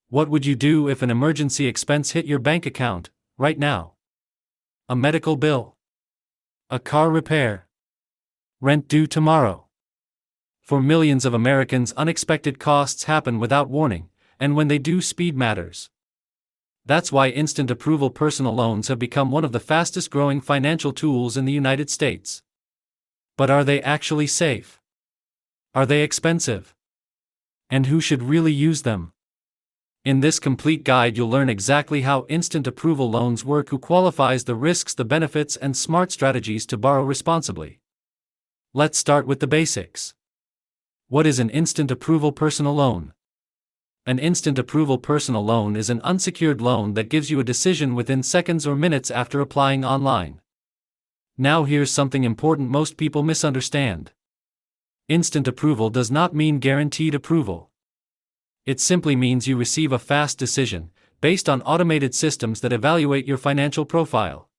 What would you do if an emergency expense hit your bank account, right now? A medical bill. A car repair. Rent due tomorrow. For millions of Americans, unexpected costs happen without warning, and when they do, speed matters. That's why instant approval personal loans have become one of the fastest growing financial tools in the United States. But are they actually safe? Are they expensive? And who should really use them? In this complete guide, you'll learn exactly how instant approval loans work, who qualifies, the risks, the benefits, and smart strategies to borrow responsibly. Let's start with the basics. What is an instant approval personal loan? An instant approval personal loan is an unsecured loan that gives you a decision within seconds or minutes after applying online. Now here's something important most people misunderstand. Instant approval does not mean guaranteed approval. It simply means you receive a fast decision, based on automated systems that evaluate your financial profile.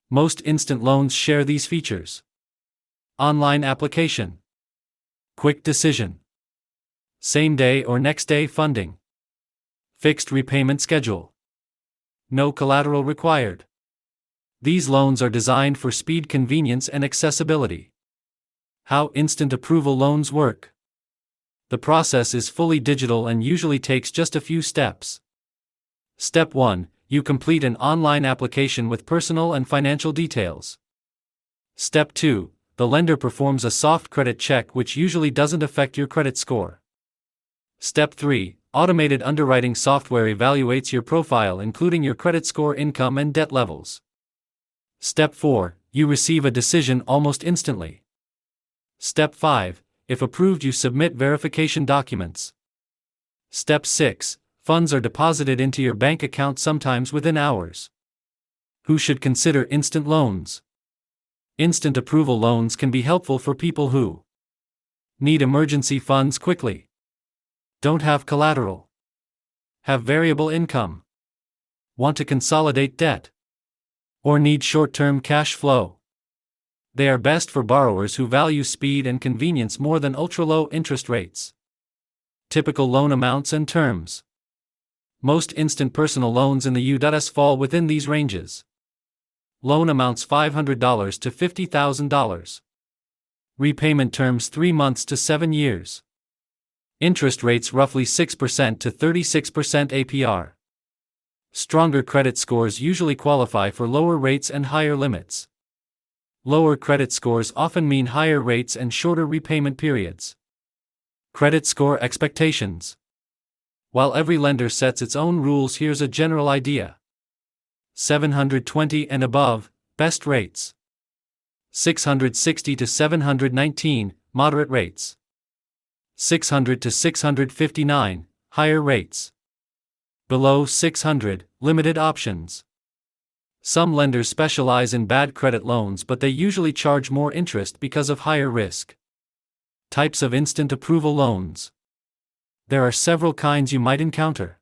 Most instant loans share these features. Online application. Quick decision. Same-day or next-day funding. Fixed repayment schedule. No collateral required. These loans are designed for speed, convenience, and accessibility. How instant approval loans work. The process is fully digital and usually takes just a few steps. Step 1. You complete an online application with personal and financial details. Step 2. The lender performs a soft credit check, which usually doesn't affect your credit score. Step 3. Automated underwriting software evaluates your profile, including your credit score, income, and debt levels. Step 4. You receive a decision almost instantly. Step 5. If approved, you submit verification documents. Step 6. Funds are deposited into your bank account, sometimes within hours. Who should consider instant loans? Instant approval loans can be helpful for people who need emergency funds quickly, don't have collateral, have variable income, want to consolidate debt, or need short-term cash flow. They are best for borrowers who value speed and convenience more than ultra-low interest rates. Typical loan amounts and terms. Most instant personal loans in the U.S. fall within these ranges. Loan amounts $500 to $50,000. Repayment terms 3 months to 7 years. Interest rates roughly 6% to 36% APR. Stronger credit scores usually qualify for lower rates and higher limits. Lower credit scores often mean higher rates and shorter repayment periods. Credit score expectations. While every lender sets its own rules, here's a general idea. 720 and above, best rates. 660 to 719, moderate rates. 600 to 659, higher rates. Below 600, limited options. Some lenders specialize in bad credit loans, but they usually charge more interest because of higher risk. Types of instant approval loans. There are several kinds you might encounter.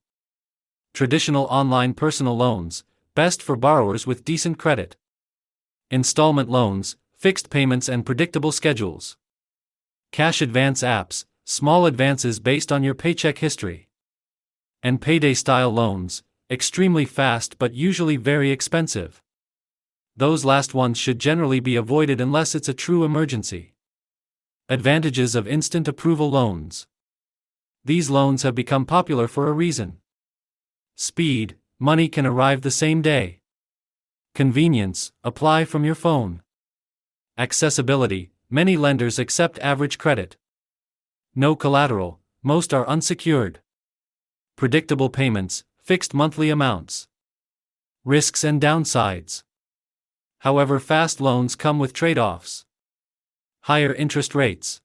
Traditional online personal loans, best for borrowers with decent credit. Installment loans, fixed payments and predictable schedules. Cash advance apps, small advances based on your paycheck history. And payday-style loans, extremely fast but usually very expensive. Those last ones should generally be avoided unless it's a true emergency. Advantages of instant approval loans. These loans have become popular for a reason. Speed, money can arrive the same day. Convenience, apply from your phone. Accessibility, many lenders accept average credit. No collateral, most are unsecured. Predictable payments, fixed monthly amounts. Risks and downsides. However, fast loans come with trade-offs. Higher interest rates.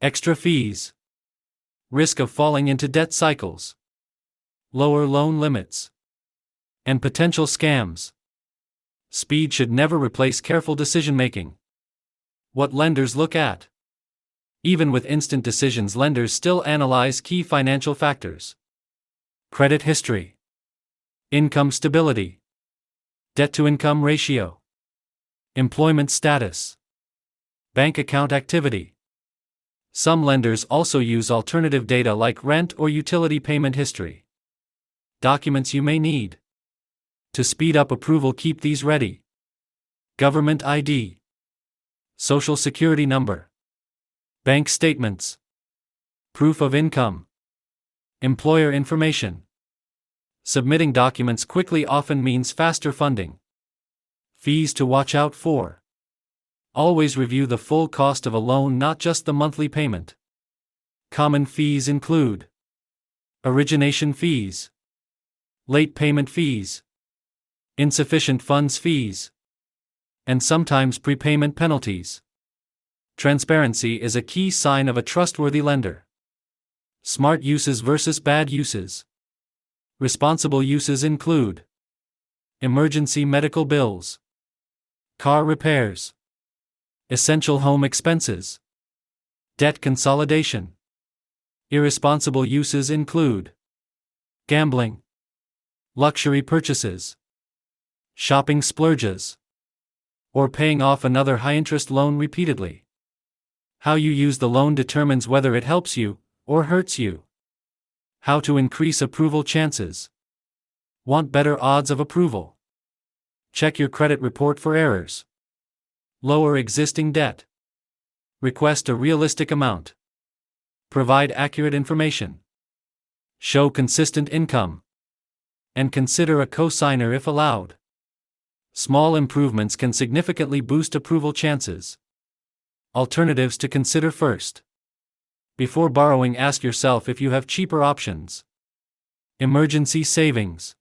Extra fees. Risk of falling into debt cycles. Lower loan limits. And potential scams. Speed should never replace careful decision-making. What lenders look at. Even with instant decisions, lenders still analyze key financial factors. Credit history. Income stability. Debt-to-income ratio. Employment status. Bank account activity. Some lenders also use alternative data like rent or utility payment history. Documents you may need. To speed up approval, keep these ready. Government ID. Social Security number. Bank statements. Proof of income. Employer information. Submitting documents quickly often means faster funding. Fees to watch out for. Always review the full cost of a loan, not just the monthly payment. Common fees include origination fees, late payment fees, insufficient funds fees, and sometimes prepayment penalties. Transparency is a key sign of a trustworthy lender. Smart uses versus bad uses. Responsible uses include emergency medical bills, car repairs, essential home expenses, debt consolidation. Irresponsible uses include gambling, luxury purchases, shopping splurges, or paying off another high-interest loan repeatedly. How you use the loan determines whether it helps you or hurts you. How to increase approval chances. Want better odds of approval? Check your credit report for errors. Lower existing debt. Request a realistic amount. Provide accurate information. Show consistent income. And consider a co-signer if allowed. Small improvements can significantly boost approval chances. Alternatives to consider first. Before borrowing, ask yourself if you have cheaper options. Emergency savings.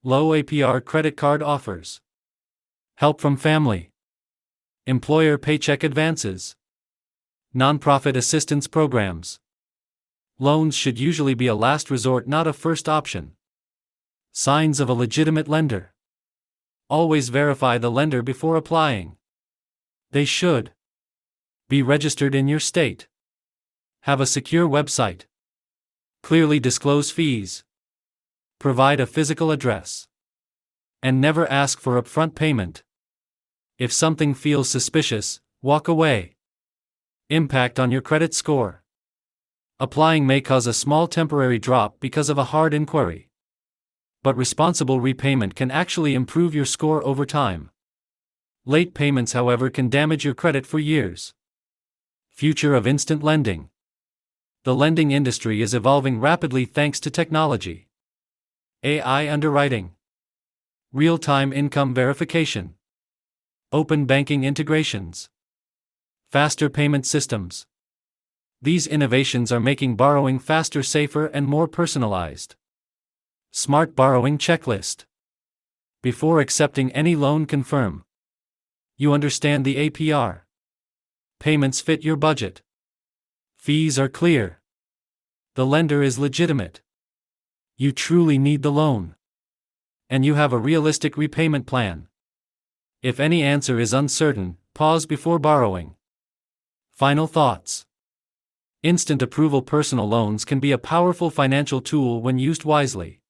Low APR credit card offers. Help from family. Employer paycheck advances. Nonprofit assistance programs. Loans should usually be a last resort, not a first option. Signs of a legitimate lender. Always verify the lender before applying. They should be registered in your state. Have a secure website. Clearly disclose fees. Provide a physical address. And never ask for upfront payment. If something feels suspicious, walk away. Impact on your credit score. Applying may cause a small temporary drop because of a hard inquiry. But responsible repayment can actually improve your score over time. Late payments, however, can damage your credit for years. Future of instant lending. The lending industry is evolving rapidly thanks to technology. AI underwriting. Real-time income verification. Open banking integrations. Faster payment systems. These innovations are making borrowing faster, safer, and more personalized. Smart borrowing checklist. Before accepting any loan, confirm you understand the APR. Payments fit your budget. Fees are clear. The lender is legitimate. You truly need the loan. And you have a realistic repayment plan. If any answer is uncertain, pause before borrowing. Final thoughts. Instant approval personal loans can be a powerful financial tool when used wisely.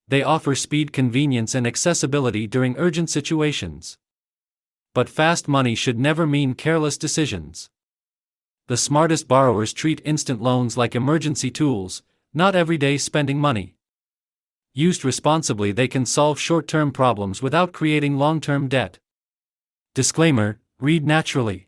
They offer speed, convenience, and accessibility during urgent situations. But fast money should never mean careless decisions. The smartest borrowers treat instant loans like emergency tools, not everyday spending money. Used responsibly, they can solve short-term problems without creating long-term debt. Disclaimer: read naturally.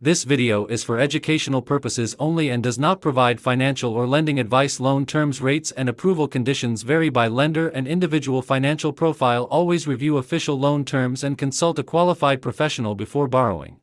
This video is for educational purposes only and does not provide financial or lending advice. Loan terms, rates, and approval conditions vary by lender and individual financial profile. Always review official loan terms and consult a qualified professional before borrowing.